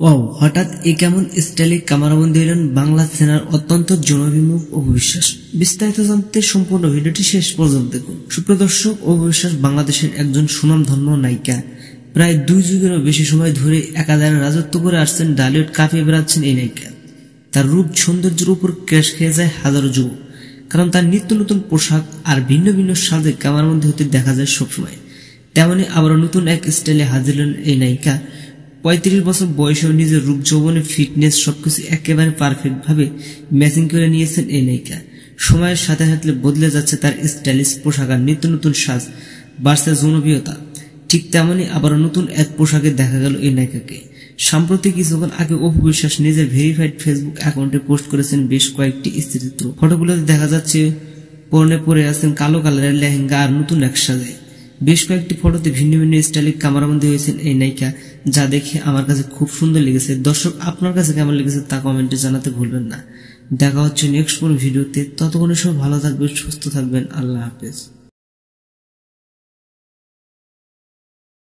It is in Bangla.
ওয়াও, হঠাৎ এ কেমন স্টাইলে ক্যামেরাবন্দি হলেন বাংলা সিনেমার অত্যন্ত জনবিমুখ অপু বিশ্বাস। বিস্তারিত জানতে সম্পূর্ণ ভিডিওটি শেষ পর্যন্ত দেখুন। সুপ্রিয় দর্শক, অপু বিশ্বাস বাংলাদেশের একজন সুনামধন্য নায়িকা। প্রায় 2 যুগেরও বেশি সময় ধরে একাধারে রাজত্ব করে আসছেন, ডালিউড কাঁপিয়ে বেড়াচ্ছেন এই নায়িকা। তার রূপ সৌন্দর্যের উপর ক্র্যাশ খেয়ে যায় হাজারো যুবক, কারণ তার নিত্য নতুন পোশাক আর ভিন্ন ভিন্ন সাজে ক্যামেরাবন্দি হতে দেখা যায় সবসময়। তেমনি আবারও নতুন এক স্টাইলে হাজির হলেন এই নায়িকা। 35 বছর বয়সেও নিজের রূপ যৌবনে ফিটনেস সবকিছু একেবারে পারফেক্ট ভাবে ম্যাচিং করে নিয়েছেন এই নায়িকা। সময়ের সাথে সাথে বদলে যাচ্ছে তার স্টাইলিশ পোশাক আর নিত্য নতুন সাজ, বাড়ছে জনপ্রিয়তা। ঠিক তেমনি আবারও নতুন এক পোশাকে দেখা গেল এই নায়িকাকে। সাম্প্রতিক কিছুক্ষণ আগে অপু বিশ্বাস নিজের ভেরিফাইড ফেসবুক অ্যাকাউন্টে পোস্ট করেছেন বেশ কয়েকটি স্থিরচিত্র। ফটোগুলোতে দেখা যাচ্ছে পরে আছেন কালো কালারের লেহেঙ্গা আর নতুন এক সাজে। বেশ কয়েকটি ফটোতে ভিন্ন ভিন্ন স্টাইলে ক্যামেরাবন্দি হয়েছেন এই নায়িকা, যা দেখে আমার কাছে খুব সুন্দর লেগেছে। দর্শক, আপনার কাছে কেমন লেগেছে তা কমেন্টে জানাতে ভুলবেন না। দেখা হচ্ছে নেক্সট কোন ভিডিওতে। ততক্ষণে সব ভালো থাকবেন, সুস্থ থাকবেন। আল্লাহ হাফেজ।